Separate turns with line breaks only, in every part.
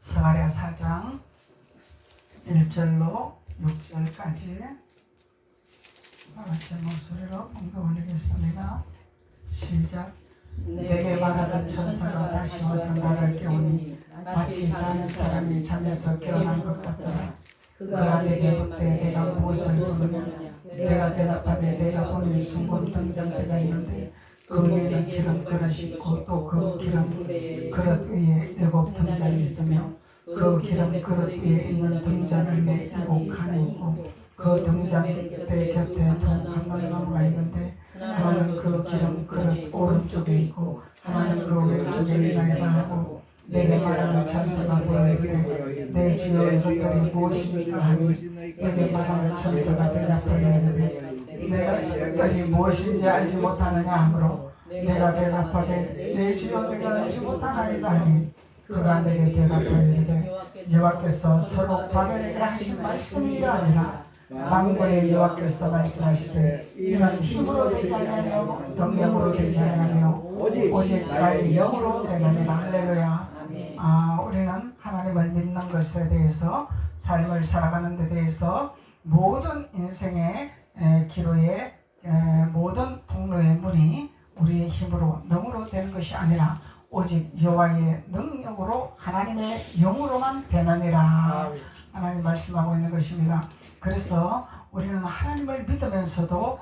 스가랴 4장 1절로 6절까지 다같이 목소리로 봉독 올리겠습니다. 시작. 내게 말하던 천사가 다시 와서 나를 깨우니 마치 자는 사람이 잠에서 깨어난 것 같더라. 그가 내게 묻되 내가 무엇을 보느냐. 내가 대답하되 내가 보니 숭금 등잔대가 있는데 그 위에는 기름 그릇이 있고 또 그 기름 그릇 위에 7 등잔이 있으며 그 기름 그릇 위에 있는 등잔을 내 7 칸이 있고 그 등잔대 곁에 두 감람나무가 있는데 하나는 그 기름 그릇 오른쪽에 있고 하나는 그 왼쪽에 있나이다 하고 내게 말하는 천사가 내게 내 주여 이것들이 무엇이니까 하니 내게 말하는 천사가 대답하여 이르되 내가 이것들이 무엇인지 알지 못하느냐 하므로 내가 대답하되 내 주여 내가 알지 못하나이다 하니 그가 내게 대답하여 이르되 여호와께서 서로 바벨에게 하신 말씀이 아니라 만군의 여호와께서 말씀하시되 이는 힘으로 되지 아니하며 능력으로 되지 아니하며 오직 나의 영으로 되느니라. 할렐루야. 우리는 하나님을 믿는 것에 대해서 삶을 살아가는 데 대해서 모든 인생의 기로의 모든 통로의 문이 우리의 힘으로 능으로 되는 것이 아니라 오직 여호와의 능력으로 하나님의 영으로만 되느니라. 하나님 말씀하고 있는 것입니다. 그래서 우리는 하나님을 믿으면서도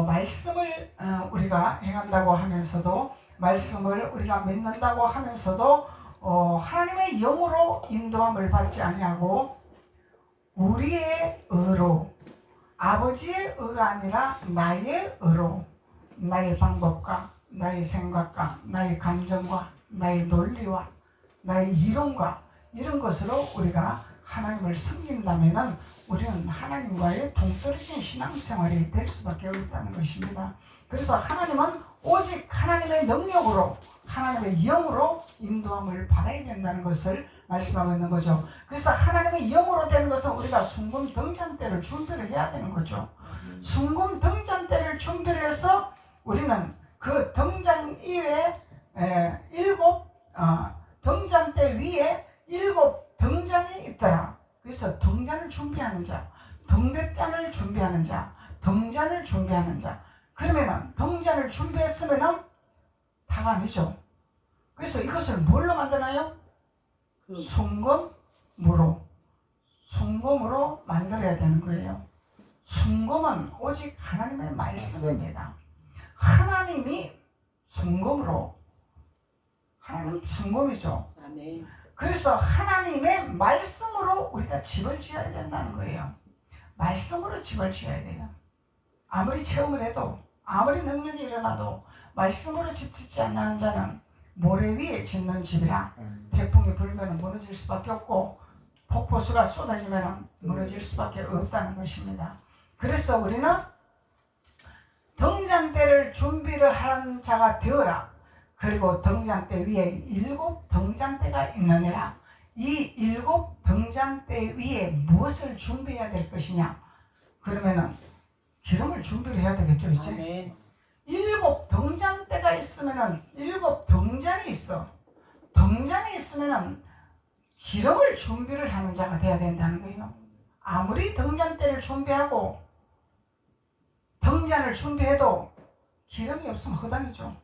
말씀을 우리가 행한다고 하면서도 말씀을 우리가 믿는다고 하면서도 하나님의 영으로 인도함을 받지 아니하고 우리의 의로 아버지의 의가 아니라 나의 의로 나의 방법과 나의 생각과 나의 감정과 나의 논리와 나의 이론과 이런 것으로 우리가 하나님을 섬긴다면 우리는 하나님과의 동떨어진 신앙생활이 될 수밖에 없다는 것입니다. 그래서 하나님은 오직 하나님의 능력으로 하나님의 영으로 인도함을 받아야 된다는 것을 말씀하고 있는 거죠. 그래서 하나님의 영으로 되는 것은 우리가 숭금 등잔대를 준비를 해야 되는 거죠. 숭금 등잔대를 준비를 해서 우리는 그 등잔 위에 7 등잔대 위에 7 등잔이 있더라. 그래서 등잔을 준비하는 자, 등대잔을 준비하는 자, 등잔을 준비하는 자. 그러면은 등잔을 준비했으면은 다가 아니죠. 그래서 이것을 뭘로 만드나요? 숭금으로 만들어야 되는 거예요. 숭금은 오직 하나님의 말씀입니다. 하나님이 숭금으로, 하나님 숭금이죠. 그래서 하나님의 말씀으로 우리가 집을 지어야 된다는 거예요. 말씀으로 집을 지어야 돼요. 아무리 체험을 해도 아무리 능력이 일어나도 말씀으로 집 짓지 않는 자는 모래 위에 짓는 집이라 태풍이 불면 무너질 수밖에 없고 폭포수가 쏟아지면 무너질 수밖에 없다는 것입니다. 그래서 우리는 등잔대를 준비를 하는 자가 되어라. 그리고 등잔대 위에 7 등잔대가 있느니라. 이 7 등잔대 위에 무엇을 준비해야 될 것이냐? 그러면은 기름을 준비를 해야 되겠죠, 이제. 7 등잔대가 있으면은 7 등잔이 있어. 등잔이 있으면은 기름을 준비를 하는 자가 돼야 된다는 거예요. 아무리 등잔대를 준비하고 등잔을 준비해도 기름이 없으면 허당이죠.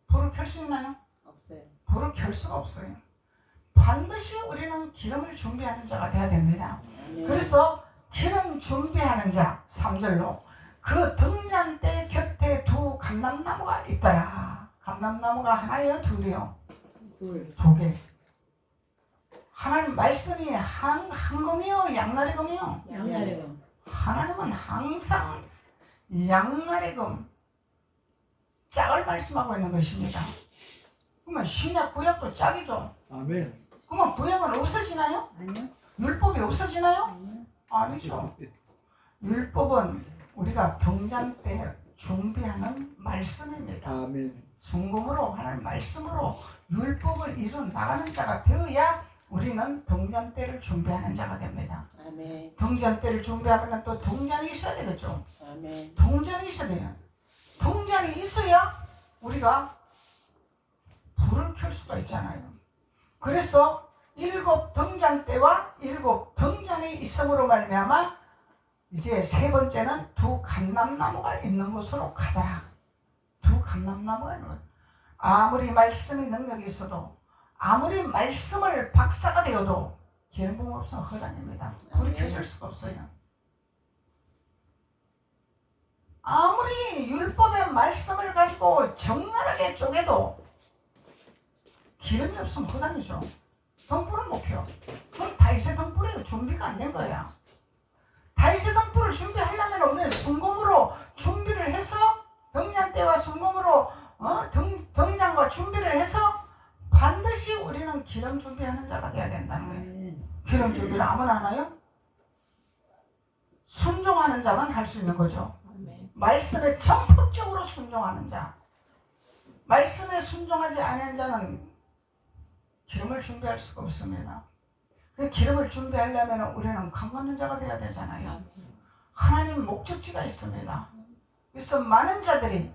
불을 켤 수 있나요?
없어요.
불을 켤 수가 없어요. 반드시 우리는 기름을 준비하는 자가 돼야 됩니다. 그래서 기름 준비하는 자 3절로 그 등잔대 곁에 2 감람나무가 있더라. 감람나무가 하나예요, 둘이요? 2개. 하나님 말씀이 한금이요, 양날의금이요?
양날의금.
하나님은 항상 양날의금 짝을 말씀하고 있는 것입니다. 그러면 신약 구약도 짝이죠.
아멘.
그러면 구약은 없어지나요?
아니요.
율법이 없어지나요?
아니요.
아니죠. 율법은 우리가 등잔대 준비하는 말씀입니다.
아멘.
숭금으로 하나님 말씀으로 율법을 이룬 나가는 자가 되어야 우리는 등잔대를 준비하는 자가 됩니다.
아멘.
등잔대를 준비하면 또 등잔이 있어야 되겠죠.
아멘.
등잔이 있어야 돼요. 등잔이 있어야 우리가 불을 켤 수가 있잖아요. 그래서 일곱 등잔 때와 일곱 등잔이 있음으로 말미암아 이제 세 번째는 두 감람나무가 있는 곳으로 가더라. 두 감람나무가 있는 곳. 아무리 말씀이 능력이 있어도 아무리 말씀을 박사가 되어도 기름 부음 없으면 허단입니다. 불이 켜질 수가 없어요. 아무리 율법의 말씀을 가지고 적나라하게 쪼개도 기름이 없으면 허단이죠. 등불을 못 켜. 그럼 다윗의 등불이 준비가 안 된 거야. 다윗의 등불을 준비하려면 우리는 순금으로 준비를 해서 등잔 때와 순금으로 등잔과 준비를 해서 반드시 우리는 기름 준비하는 자가 돼야 된다는 거예요. 기름 준비를 아무나 하나요? 순종하는 자만 할 수 있는 거죠. 말씀에 적극적으로 순종하는 자. 말씀에 순종하지 않은 자는 기름을 준비할 수가 없습니다. 그 기름을 준비하려면 우리는 강 건는 자가 돼야 되잖아요. 하나님 목적지가 있습니다. 그래서 많은 자들이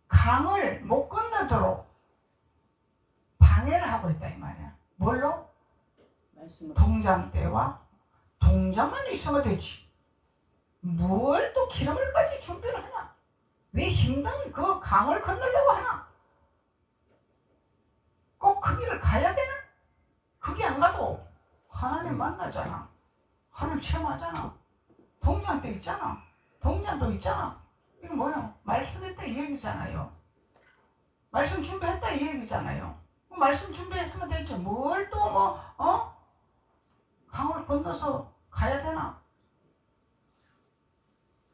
강을 못 건너도록 방해를 하고 있다 이 말이야. 뭘로? 동장대와 동장만 있으면 되지. 뭘 또 기름을까지 준비를 하나? 왜 힘든 그 강을 건너려고 하나? 꼭 그 길을 가야 되나? 그게 안 가도 하나님 만나잖아. 하나님 체험하잖아. 동장도 있잖아. 동장도 있잖아. 이게 뭐야? 말씀했다 이 얘기잖아요. 말씀 준비했다 이 얘기잖아요. 말씀 준비했으면 되죠. 뭘 또 강을 건너서 가야 되나?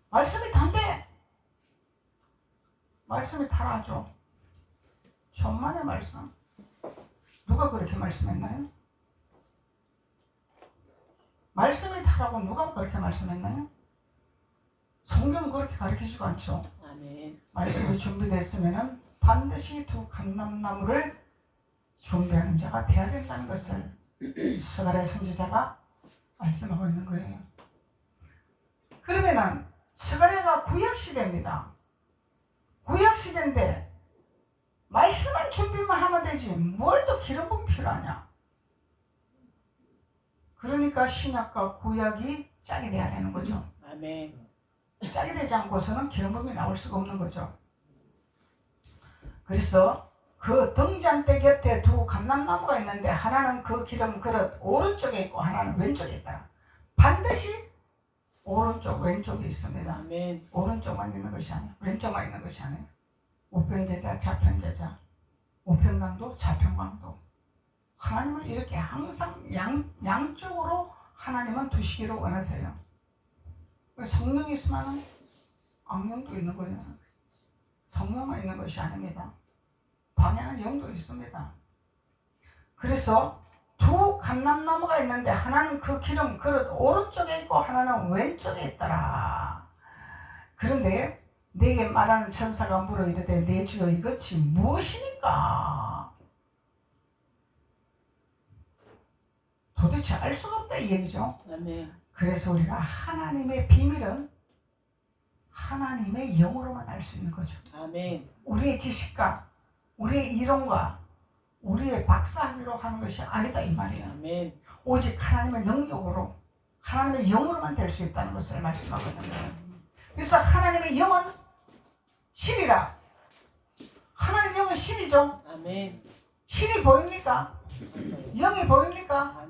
말씀이 단데 말씀이 타라죠. 천만의 말씀. 누가 그렇게 말씀했나요? 말씀이 타라고 누가 그렇게 말씀했나요? 성경은 그렇게 가르치지도 않죠. 아멘. 말씀이 준비됐으면 반드시 두 감람나무를 준비하는 자가 되어야 된다는 것을 스가랴 선지자가 말씀하고 있는 거예요. 그러면은 스가랴가 구약시대입니다. 구약시대인데 말씀을 준비만 하면 되지 뭘 또 기름 부음 필요하냐. 그러니까 신약과 구약이 짝이 돼야 되는 거죠. 아멘. 짝이 되지 않고서는 기름 부음이 나올 수가 없는 거죠. 그래서 그 등잔대 곁에 두 감람나무가 있는데 하나는 그 기름 그릇 오른쪽에 있고 하나는 왼쪽에 있다. 반드시 오른쪽 왼쪽에 있습니다. 아멘. 오른쪽만 있는 것이 아니에요. 왼쪽만 있는 것이 아니에요. 우편제자 좌편제자 우편강도 좌편강도 하나님은 이렇게 항상 양쪽으로 하나님은 두시기를 원하세요. 성령이 있으면 악령도 있는 거예요. 성령만 있는 것이 아닙니다. 방해하는 영도 있습니다. 그래서 두 감람나무가 있는데 하나는 그 기름 그릇 오른쪽에 있고 하나는 왼쪽에 있더라. 그런데 내게 말하는 천사가 물어 이르되 내 주여 이것이 무엇이니까? 도대체 알 수가 없다 이 얘기죠. 아멘. 그래서 우리가 하나님의 비밀은 하나님의 영으로만 알 수 있는 거죠. 아멘. 우리의 지식과 우리의 이론과 우리의 박사학위로 하는 것이 아니다 이 말이에요. 아멘. 오직 하나님의 능력으로 하나님의 영으로만 될 수 있다는 것을 말씀하고 있는 거예요. 그래서 하나님의 영은 신이라. 하나님의 영은 신이죠. 아멘. 신이 보입니까? 영이 보입니까?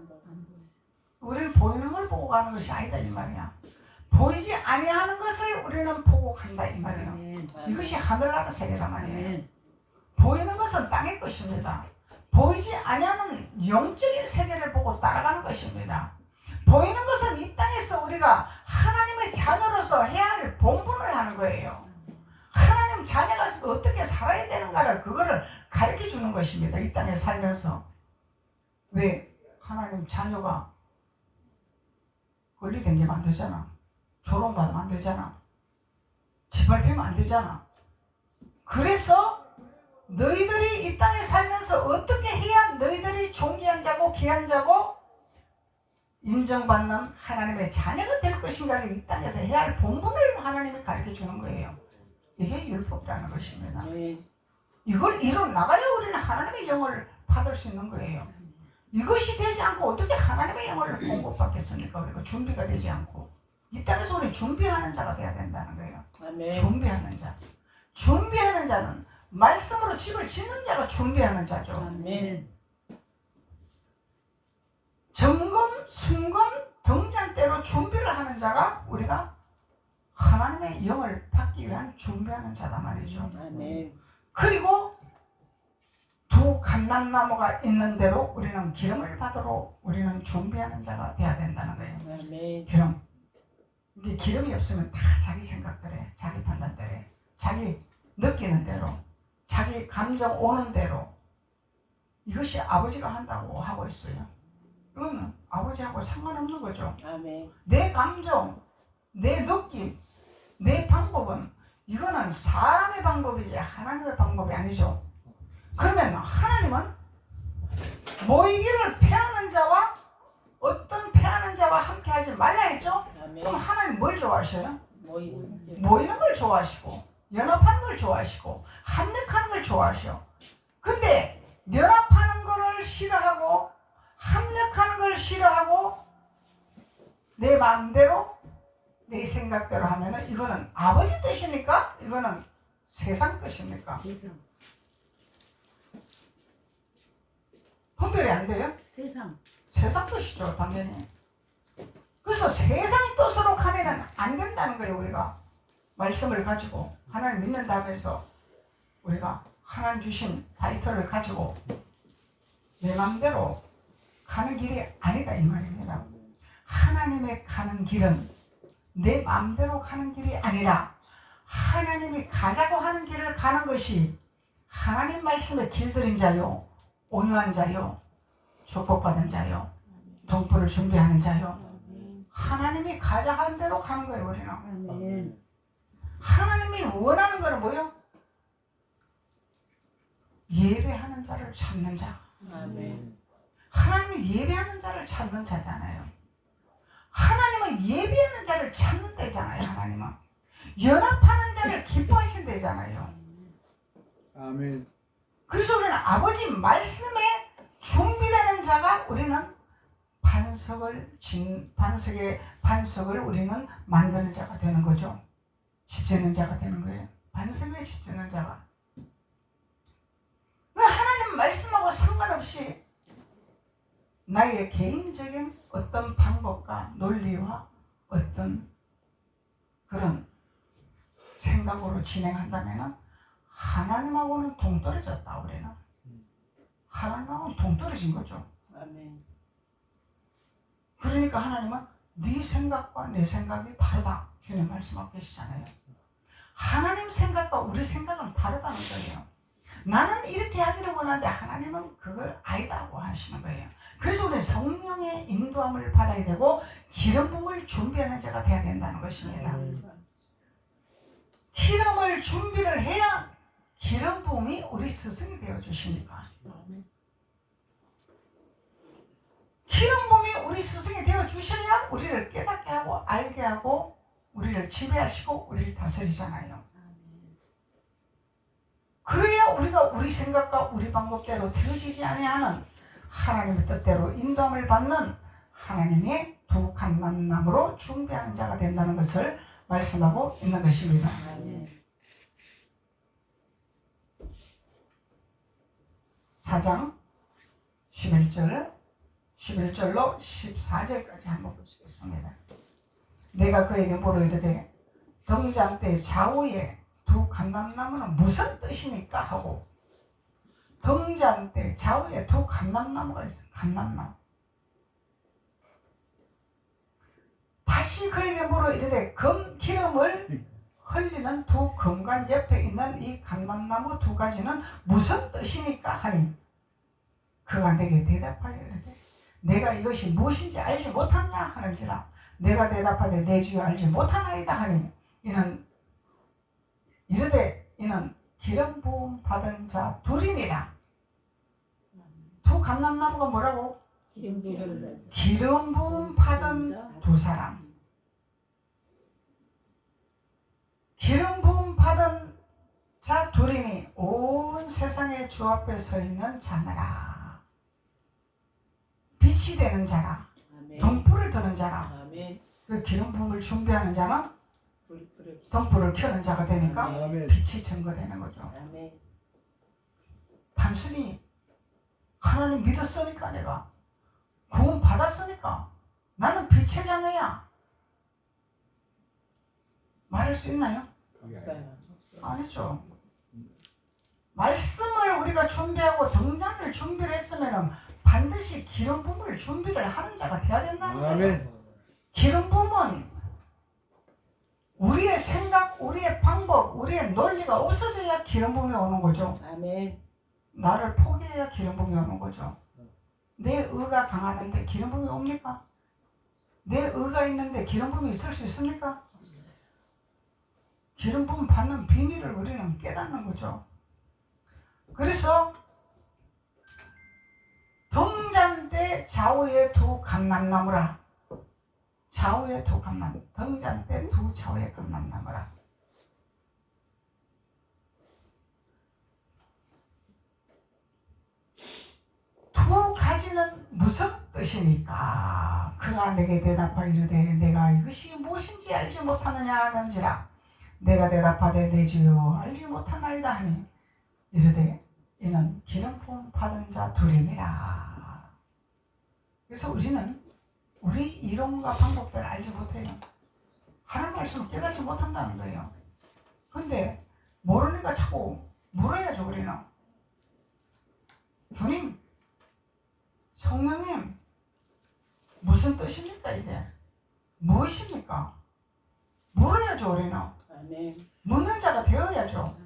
우리는 보이는 걸 보고 가는 것이 아니다 이 말이야. 보이지 아니하는 것을 우리는 보고 간다 이 말이에요. 아멘. 이것이 하늘나라 세계란 말이에요. 아멘. 보이는 것은 땅의 것입니다. 보이지 아니하는 영적인 세계를 보고 따라가는 것입니다. 보이는 것은 이 땅에서 우리가 하나님의 자녀로서 해야 할 본분을 하는 거예요. 하나님 자녀가 어떻게 살아야 되는가를 그거를 가르쳐 주는 것입니다. 이 땅에 살면서. 왜? 하나님 자녀가 권리 댕기면 안 되잖아. 조롱받으면 안 되잖아. 짓밟히면 안 되잖아. 그래서 너희들이 이 땅에 살면서 어떻게 해야 너희들이 존귀한 자고 귀한 자고 인정받는 하나님의 자녀가 될 것인가를 이 땅에서 해야 할 본분을 하나님이 가르쳐 주는 거예요. 이게 율법이라는 것입니다. 이걸 이뤄나가야 우리는 하나님의 영을 받을 수 있는 거예요. 이것이 되지 않고 어떻게 하나님의 영을 공급받겠습니까? 그리고 준비가 되지 않고 이 땅에서 우리 준비하는 자가 돼야 된다는 거예요.
아멘.
준비하는 자. 준비하는 자는 말씀으로 집을 짓는 자가 준비하는 자죠.
아멘.
점검, 순금, 등잔대로 준비를 하는 자가 우리가 하나님의 영을 받기 위한 준비하는 자다 말이죠.
아멘.
그리고 두 감람나무가 있는 대로 우리는 기름을 받으러 우리는 준비하는 자가 돼야 된다는 거예요.
아멘.
기름. 이게 기름이 없으면 다 자기 생각대로, 자기 판단대로, 자기 느끼는 대로, 자기 감정 오는 대로 이것이 아버지가 한다고 하고 있어요. 이거는 아버지하고 상관없는 거죠.
아멘.
내 감정, 내 느낌, 내 방법은 이거는 사람의 방법이지 하나님의 방법이 아니죠. 그러면 하나님은 모이기를 패하는 자와 어떤 패하는 자와 함께 하지 말라 했죠?
아멘.
그럼 하나님 뭘 좋아하셔요?
모이는
걸 좋아하시고 연합하는 걸 좋아하시고 합력하는 걸 좋아하셔. 근데 연합하는 거를 싫어하고 합력하는 걸 싫어하고 내 마음대로 내 생각대로 하면은 이거는 아버지 뜻입니까? 이거는 세상 뜻입니까?
세상.
분별이 안 돼요? 세상 뜻이죠, 당연히. 그래서 세상 뜻으로 가면은 안 된다는 거예요. 우리가 말씀을 가지고 하나님 믿는다 해서 우리가 하나님 주신 타이틀을 가지고 내 마음대로 가는 길이 아니다 이 말입니다. 하나님의 가는 길은 내 마음대로 가는 길이 아니라 하나님이 가자고 하는 길을 가는 것이 하나님 말씀의 길들인 자요, 온유한 자요, 축복받은 자요, 동포를 준비하는 자요. 하나님이 가자 하는 대로 가는 거예요. 우리는.
아멘.
하나님이 원하는 거는 뭐예요? 예배하는 자를 찾는 자.
아멘.
하나님이 예배하는 자를 찾는 자잖아요. 하나님은 예배하는 자를 찾는 데잖아요. 하나님은 연합하는 자를 기뻐하신대잖아요.
아멘.
그래서 우리는 아버지 말씀에 준비되는 자가 우리는 반석을 우리는 만드는 자가 되는 거죠. 집 짓는 자가 되는 거예요. 반석에 집 짓는 자가. 하나님 말씀하고 상관없이 나의 개인적인 어떤 방법과 논리와 어떤 그런 생각으로 진행한다면 하나님하고는 동떨어졌다. 우리는 하나님하고는 동떨어진 거죠.
아멘.
그러니까 하나님은 네 생각과 내 생각이 다르다 주님 말씀하고 계시잖아요. 하나님 생각과 우리 생각은 다르다는 거예요. 나는 이렇게 하기를 원하는데 하나님은 그걸 아니다고 하시는 거예요. 그래서 우리 성령의 인도함을 받아야 되고 기름 부음을 준비하는 자가 돼야 된다는 것입니다. 기름을 준비를 해야 기름 부음이 우리 스승이 되어 주시니까. 기름 부음이 우리 스승이 되어 주셔야 우리를 깨닫게 하고 알게 하고 우리를 지배하시고 우리를 다스리잖아요. 그래야 우리가 우리 생각과 우리 방법대로 되어지지 아니하는 하나님의 뜻대로 인도함을 받는 하나님의 두 감람나무로 준비하는 자가 된다는 것을 말씀하고 있는 것입니다.
아멘.
4장 11절로 14절까지 한번 보시겠습니다. 내가 그에게 물어 이르되 등잔대 좌우에 두 감람나무는 무슨 뜻이니까 하고 등잔대 좌우에 두 감람나무가 있어요. 감람나무. 다시 그에게 물어 이르되 금 기름을 흘리는 두 금관 옆에 있는 이 감람나무 두 가지는 무슨 뜻이니까 하니 그가 내게 대답하여 이르되 내가 이것이 무엇인지 알지 못하냐 하는지라 내가 대답하되 내 주여 알지 못하나이다 하니 이르되 이는 기름 부음 받은 자 둘이니라. 두 감람나무가 뭐라고? 기름 부음 받은 두 사람. 기름 부음 받은 자 둘이니 온 세상의 주 앞에 서 있는 자나라. 빛이 되는 자라.
아멘.
등불을 드는 자라.
아멘.
그 기름 부음을 준비하는 자는
불을
등불을 켜는 자가 되니까
아멘.
빛이 증거되는 거죠.
아멘.
단순히 하나님 믿었으니까 내가 구원 받았으니까 나는 빛의 자녀야 말할 수 있나요?
없어요.
아니죠. 말씀을 우리가 준비하고 등잔을 준비를 했으면 반드시 기름 부음을 준비를 하는 자가 돼야 된다는 거예요.
아멘.
기름 부음은 우리의 생각, 우리의 방법, 우리의 논리가 없어져야 기름 부음이 오는 거죠.
아멘.
나를 포기해야 기름 부음이 오는 거죠. 내 의가 강하는데 기름 부음이 옵니까? 내 의가 있는데 기름 부음이 있을 수 있습니까?
없어요.
기름 부음 받는 비밀을 우리는 깨닫는 거죠. 그래서 등잔대 좌우에 두 감람나무라. 좌우에 두 감람, 등잔대 두 좌우에 감람나무라. 두 가지는 무슨 뜻이니까? 그가 내게 대답하여 이르되 내가 이것이 무엇인지 알지 못하느냐 하는지라. 내가 대답하되 내 주여 알지 못하나이다 하니 이르되 이는 기름 부음 받은 자 둘이니라. 그래서 우리는 우리 이론과 방법들을 알지 못해요. 하나님 말씀을 깨닫지 못한다는 거예요. 근데 모르니까 자꾸 물어야죠. 우리는 주님, 성령님 무슨 뜻입니까? 이게 무엇입니까? 물어야죠. 우리는
아멘.
묻는 자가 되어야죠.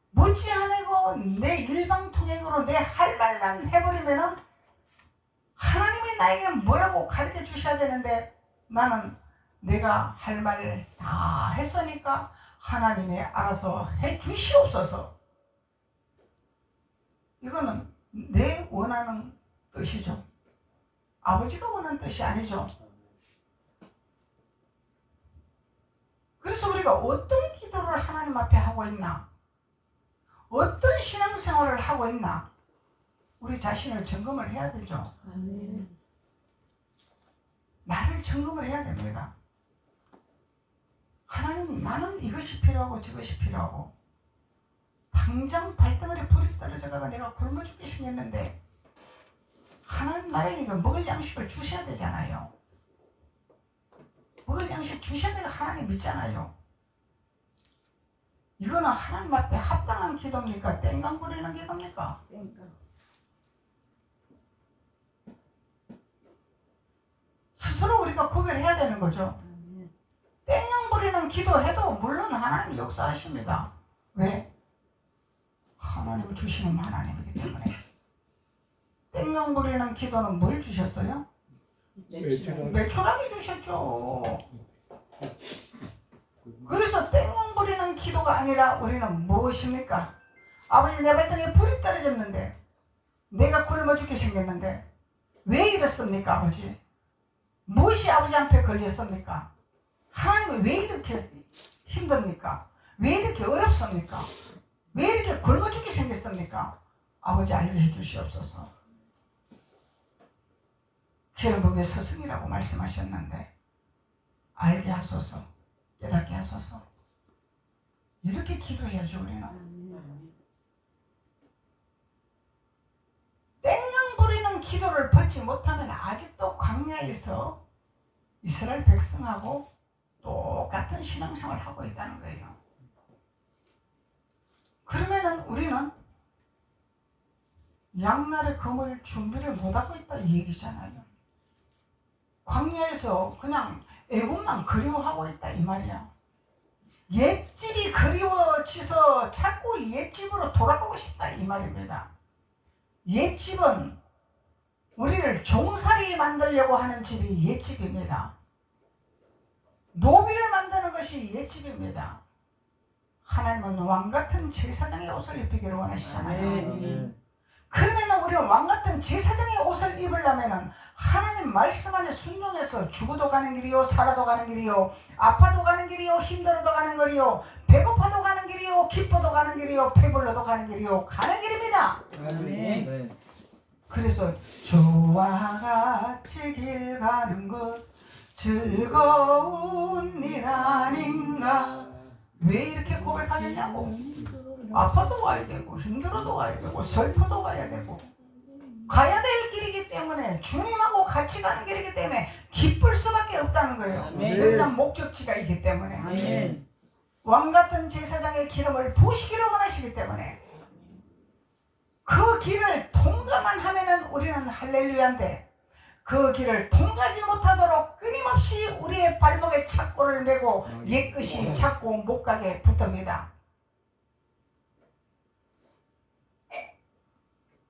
묻지 않고 내 일방통행으로 내 할 말만 해버리면은 하나님이 나에게 뭐라고 가르쳐 주셔야 되는데 나는 내가 할 말 다 했으니까 하나님이 알아서 해 주시옵소서. 이거는 내 원하는 뜻이죠. 아버지가 원하는 뜻이 아니죠. 그래서 우리가 어떤 기도를 하나님 앞에 하고 있나? 어떤 신앙생활을 하고 있나? 우리 자신을 점검을 해야 되죠.
아멘.
나를 점검을 해야 됩니다. 하나님, 나는 이것이 필요하고 저것이 필요하고 당장 발등에 불이 떨어져가 내가 굶어 죽게 생겼는데 하나님 나에게 먹을 양식을 주셔야 되잖아요. 먹을 양식 주셔야 내가 하나님 믿잖아요. 이거는 하나님 앞에 합당한 기도입니까? 땡강 부리는 기도입니까? 스스로 우리가 구별해야 되는 거죠. 땡강 부리는 기도해도 물론 하나님 역사하십니다. 왜? 하나님을 주시는 하나님이기 때문에. 땡강 부리는 기도는 뭘 주셨어요? 매출하게 주셨죠. 그래서 땡강 부리는 기도가 아니라 우리는 무엇입니까? 아버지, 내 발등에 불이 떨어졌는데 내가 굶어 죽게 생겼는데 왜 이렇습니까? 아버지, 무엇이 아버지 앞에 걸렸습니까? 하나님이 왜 이렇게 힘듭니까? 왜 이렇게 어렵습니까? 왜 이렇게 굶어 죽게 생겼습니까? 아버지, 알게 주시옵소서. 기름부음의 스승이라고 말씀하셨는데 알게 하소서, 깨닫게 하소서. 이렇게 기도해야죠. 우리는 땡강 부리는 기도를 받지 못하면 아직도 광야에서 이스라엘 백성하고 똑같은 신앙생활을 하고 있다는 거예요. 그러면은 우리는 양날의 검을 준비를 못하고 있다 이 얘기잖아요. 광야에서 그냥 애굽만 그리워하고 있다 이 말이야. 옛집이 그리워져서 자꾸 옛집으로 돌아가고 싶다 이 말입니다. 옛집은 우리를 종살이 만들려고 하는 집이 옛집입니다. 노비를 만드는 것이 옛집입니다. 하나님은 왕같은 제사장의 옷을 입히기를 원하시잖아요.
아멘.
그러면 우리는 왕같은 제사장의 옷을 입으려면 하나님 말씀 안에 순종해서 죽어도 가는 길이요, 살아도 가는 길이요, 아파도 가는 길이요, 힘들어도 가는 길이요, 배고파도 가는 길이요, 기뻐도 가는 길이요, 배불러도 가는 길이요, 가는 길입니다.
아멘.
그래서 주와 같이 길 가는 것 즐거운 일 아닌가. 왜 이렇게 고백하겠냐고. 아파도 가야 되고 힘들어도 가야 되고 슬퍼도 가야 되고 가야 될 길이기 때문에 주님하고 같이 가는 길이기 때문에 기쁠 수밖에 없다는 거예요.
아멘.
왜냐하면 목적지가 있기 때문에.
아멘.
왕같은 제사장의 기름을 부으시기를 원하시기 때문에 그 길을 통과만 하면은 우리는 할렐루야인데 그 길을 통과하지 못하도록 끊임없이 우리의 발목에 착고를 메고 옛것이 자꾸 못 가게 붙듭니다.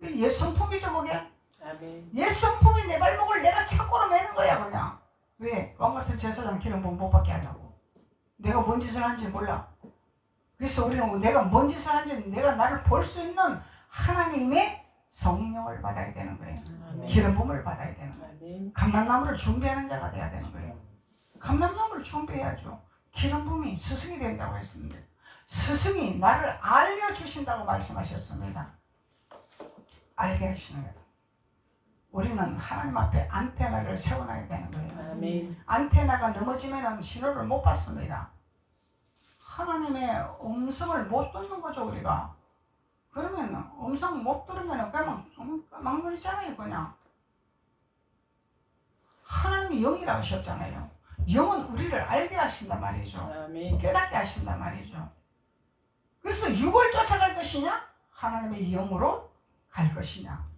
옛 성품이죠 그게.
아멘.
옛 성품이 내 발목을 내가 착고로 매는 거야 그냥. 왜? 왕같은 제사장 기름 부음 못 받게 하려고. 내가 뭔 짓을 한지 몰라. 그래서 우리는 내가 뭔 짓을 한지 내가 나를 볼 수 있는 하나님의 성령을 받아야 되는 거예요.
아멘.
기름 부음을 받아야 되는 거예요.
아멘.
감람나무를 준비하는 자가 돼야 되는 거예요. 감람나무를 준비해야죠. 기름 부음이 스승이 된다고 했습니다. 스승이 나를 알려주신다고 말씀하셨습니다. 알게 하시는 거예요. 우리는 하나님 앞에 안테나를 세워놔야 되는 거예요.
아멘.
안테나가 넘어지면 신호를 못 받습니다. 하나님의 음성을 못 듣는 거죠 우리가. 그러면 음성 못 들으면 그냥 망설이잖아요 그냥. 하나님이 영이라 하셨잖아요. 영은 우리를 알게 하신단 말이죠.
아멘.
깨닫게 하신단 말이죠. 그래서 육을 쫓아갈 것이냐 하나님의 영으로 갈 것이냐.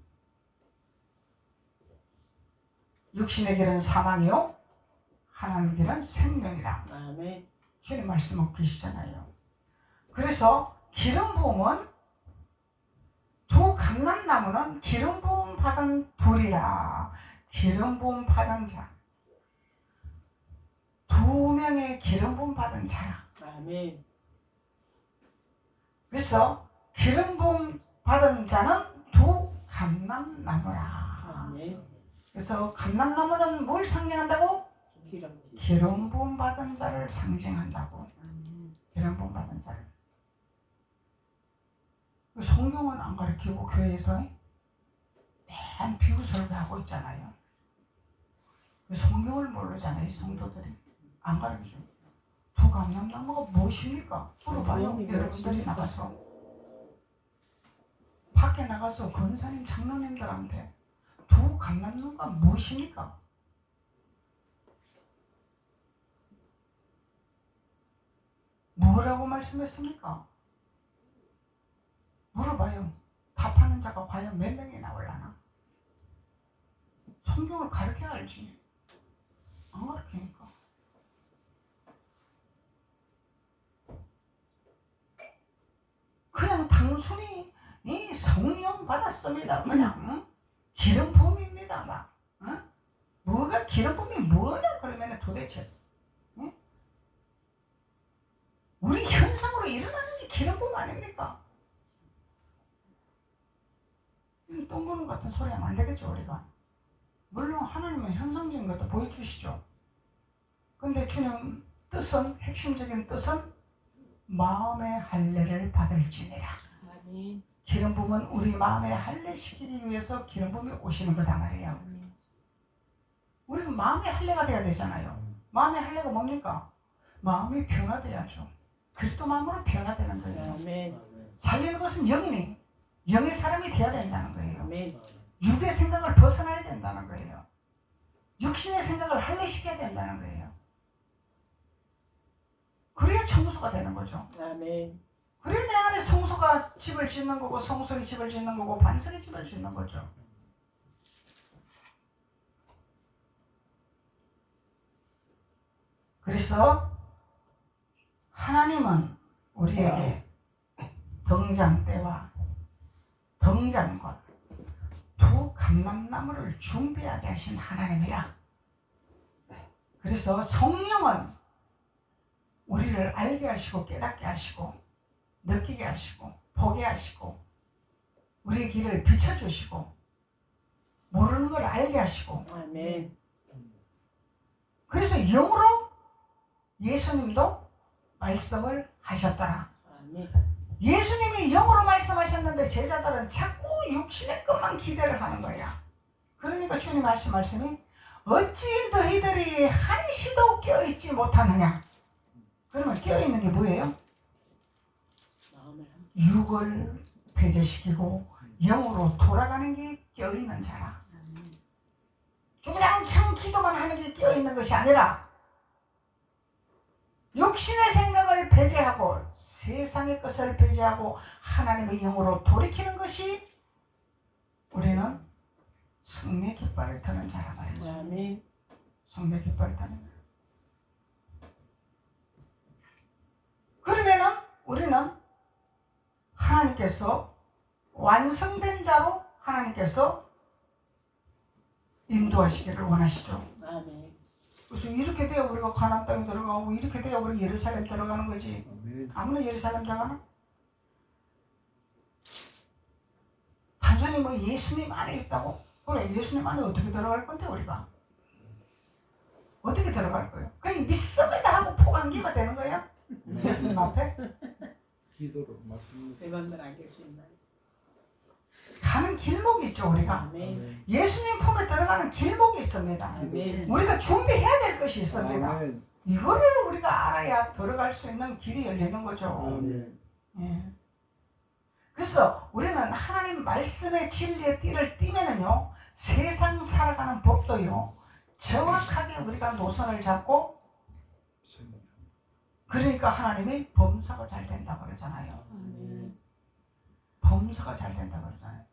육신의 길은 사망이요 하나님의 길은 생명이라.
아멘.
주님 말씀하고 계시잖아요. 그래서 기름 부음은 두 감람나무는 기름 부음 받은 둘이라. 기름 부음 받은 자. 두 명의 기름 부음 받은 자라.
아멘.
그래서 기름 부음 받은 자는 두 감람나무라.
아멘.
그래서 감람나무는 뭘 상징한다고?
기름.
기름 부음 받은 자를 상징한다고. 기름 부음 받은 자를. 성경은 안 가르치고 교회에서 맨 비유 설교하고 있잖아요. 성경을 모르잖아요 성도들이. 안 가르쳐요. 두 감람나무가 무엇입니까? 물어봐요. 여러분들이 나가서 밖에 나가서 권사님 장로님들한테 두 감람나무가 무엇입니까? 뭐라고 말씀했습니까? 물어봐요. 답하는 자가 과연 몇 명이 나올라나? 성경을 가르쳐야 알지. 안 가르치니까. 그냥 단순히 이 성령 받았습니다. 그냥 기름 부음입니다. 막 뭐가 기름 부음이 뭐냐 그러면 도대체 우리 현상으로 일어나는 게 기름 부음 아닙니까? 똥구름 같은 소리 하면 안 되겠죠 우리가. 물론 하나님은 현상적인 것도 보여주시죠. 근데 주님 뜻은, 핵심적인 뜻은 마음의 할례를 받을지니라.
아멘.
기름 부음은 우리 마음의 할례 시키기 위해서 기름 부음이 오시는 거다 말이에요. 우리는 마음의 할례가 돼야 되잖아요. 마음의 할례가 뭡니까? 마음이 변화돼야죠. 그리스도 마음으로 변화되는 거예요.
아멘.
살리는 것은 영이니 영의 사람이 되어야 된다는 거예요.
아멘.
육의 생각을 벗어나야 된다는 거예요. 육신의 생각을 할례시켜야 된다는 거예요. 그래야 청소가 되는 거죠.
아멘.
그래야 내 안에 성소가 집을 짓는 거고 성석이 집을 짓는 거고 반석이 집을 짓는 거죠. 그래서 하나님은 우리에게 등잔 때와 등잔과 두 감람나무를 준비하게 하신 하나님이라. 그래서 성령은 우리를 알게 하시고 깨닫게 하시고 느끼게 하시고 보게 하시고 우리의 길을 비춰주시고 모르는 걸 알게 하시고.
아멘.
그래서 영으로 예수님도 말씀을 하셨더라.
아멘.
예수님이 영으로 말씀하셨는데 제자들은 자꾸 육신의 것만 기대를 하는 거야. 그러니까 주님 말씀이 어찌 너희들이 한시도 깨어있지 못하느냐. 그러면 깨어있는 게 뭐예요? 육을 배제시키고 영으로 돌아가는 게 깨어있는 자라. 주구장창 기도만 하는 게 깨어있는 것이 아니라 육신의 생각을 배제하고 세상의 것을 배제하고 하나님의 영으로 돌이키는 것이 우리는 승리 깃발을 드는 자라 말이죠.
아멘.
승리 깃발을 드는 자. 그러면은 우리는 하나님께서 완성된 자로 하나님께서 인도하시기를 원하시죠.
아멘.
그래서 이렇게 돼야 우리가 가나안 땅에 들어가고 이렇게 돼야 우리 예루살렘 들어가는 거지.
아멘.
아무나 예루살렘 들어가나? 단순히 뭐 예수님 안에 있다고? 그래, 예수님 안에 어떻게 들어갈 건데 우리가? 어떻게 들어갈 거예요? 그냥 믿습니다 하고 포기하기만 되는 거예요? 예수님 앞에?
기도로 말씀을.
내 맘을 알겠습니다.
가는 길목이 있죠 우리가.
아멘.
예수님 품에 들어가는 길목이 있습니다.
아멘.
우리가 준비해야 될 것이 있습니다.
아멘.
이거를 우리가 알아야 들어갈 수 있는 길이 열리는 거죠.
아멘.
예. 그래서 우리는 하나님 말씀의 진리의 띠를 띠면은요 세상 살아가는 법도요 정확하게 우리가 노선을 잡고 그러니까 하나님이 범사가 잘 된다고 그러잖아요.
아멘.
범사가 잘 된다고 그러잖아요.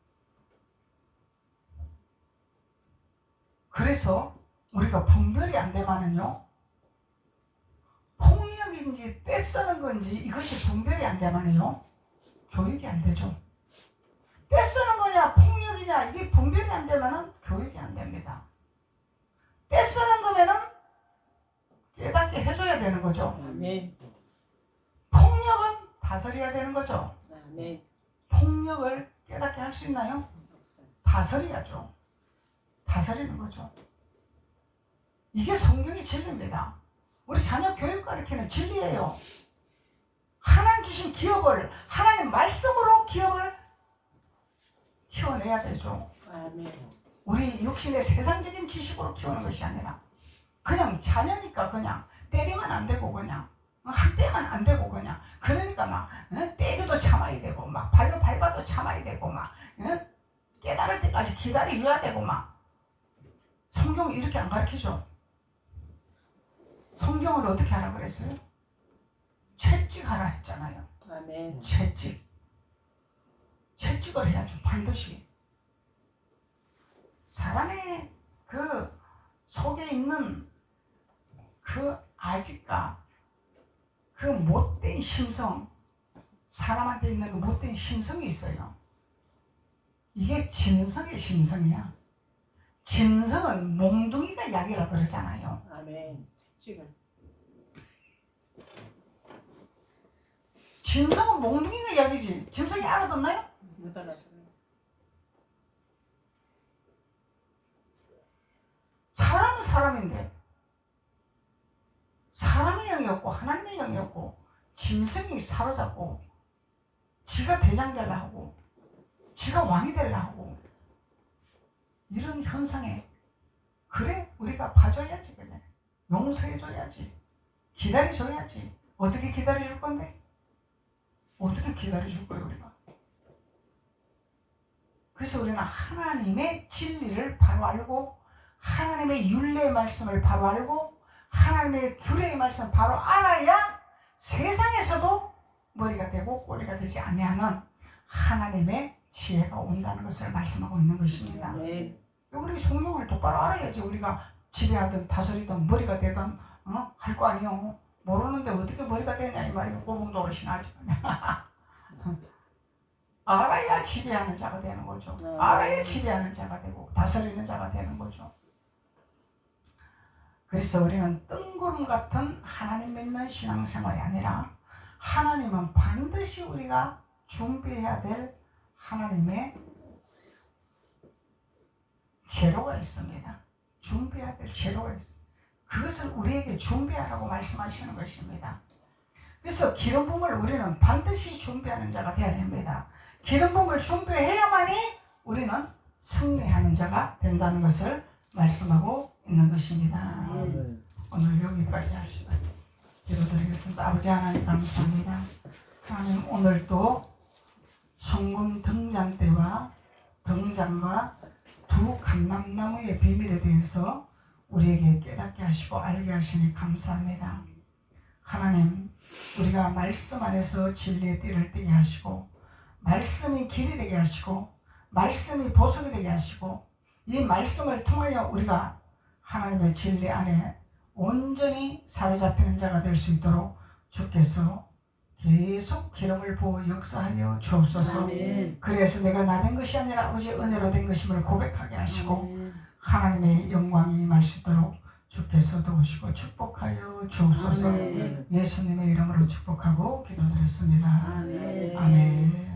그래서 우리가 분별이 안 되면은요 폭력인지 떼쓰는 건지 이것이 분별이 안 되면은요 교육이 안 되죠. 떼쓰는 거냐 폭력이냐 이게 분별이 안 되면은 교육이 안 됩니다. 떼쓰는 거면은 깨닫게 해줘야 되는 거죠.
아멘.
폭력은 다스려야 되는 거죠.
아멘.
폭력을 깨닫게 할 수 있나요? 다스려야죠. 다스리는 거죠. 이게 성경의 진리입니다. 우리 자녀 교육 가르치는 진리예요. 하나님 주신 기업을 하나님 말씀으로 기업을 키워내야 되죠.
아멘.
우리 육신의 세상적인 지식으로 키우는 것이 아니라 그냥 자녀니까 그냥 때리면 안 되고 그냥 학대면 안 되고 그냥 그러니까 막 때려도 참아야 되고 막 발로 밟아도 참아야 되고 막 깨달을 때까지 기다려야 되고 막 성경이 이렇게 안 가르치죠. 성경을 어떻게 하라 그랬어요? 채찍하라 했잖아요.
아멘.
채찍을 해야죠. 반드시 사람의 그 속에 있는 그 아직과 그 못된 심성, 사람한테 있는 그 못된 심성이 있어요. 이게 짐승의 심성이야. 짐승은 몽둥이가 약이라 그러잖아요.
아멘. 지금
짐승은 몽둥이가 약이지. 짐승이 알아듣나요?
못 알아들어요.
사람은 사람인데 사람의 영이었고 하나님의 영이었고 짐승이 사로잡고 지가 대장 되려 하고 지가 왕이 되려 하고 이런 현상에 그래 우리가 봐줘야지 그냥 용서해줘야지 기다려줘야지. 어떻게 기다려줄 건데? 어떻게 기다려줄 거예요 우리가? 그래서 우리는 하나님의 진리를 바로 알고 하나님의 율례의 말씀을 바로 알고 하나님의 규례의 말씀을 바로 알아야 세상에서도 머리가 되고 꼬리가 되지 아니하는 하나님의 지혜가 온다는 것을 말씀하고 있는 것입니다.
아멘.
우리 성경을 똑바로 알아야지 우리가 지배하든 다스리든 머리가 되든 할 거 아니요. 모르는데 어떻게 머리가 되냐 이 말이고 꼬봉도 어르신 아직 알아야 지배하는 자가 되는 거죠. 알아야 지배하는 자가 되고 다스리는 자가 되는 거죠. 그래서 우리는 뜬구름 같은 하나님 믿는 신앙생활이 아니라 하나님은 반드시 우리가 준비해야 될 하나님의 제도가 있습니다. 준비해야 될 제도가 있습니다. 그것을 우리에게 준비하라고 말씀하시는 것입니다. 그래서 기름 부음을 우리는 반드시 준비하는 자가 되어야 됩니다. 기름 부음을 준비해야만이 우리는 승리하는 자가 된다는 것을 말씀하고 있는 것입니다.
아멘.
오늘 여기까지 합시다. 기도드리겠습니다. 아버지 하나님 감사합니다. 하나님 오늘도 성금 등잔 때와 등잔과 두 감람나무의 비밀에 대해서 우리에게 깨닫게 하시고 알게 하시니 감사합니다. 하나님 우리가 말씀 안에서 진리의 띠를 띠게 하시고 말씀이 길이 되게 하시고 말씀이 보석이 되게 하시고 이 말씀을 통하여 우리가 하나님의 진리 안에 온전히 사로잡히는 자가 될 수 있도록 주께서 계속 기름을 부어 역사하여 주옵소서.
아멘.
그래서 내가 나 된 것이 아니라 아버지 은혜로 된 것임을 고백하게 하시고
아멘.
하나님의 영광이 임할 수 있도록 주께서 도우시고 축복하여 주옵소서.
아멘.
예수님의 이름으로 축복하고 기도드렸습니다.
아멘.
아멘.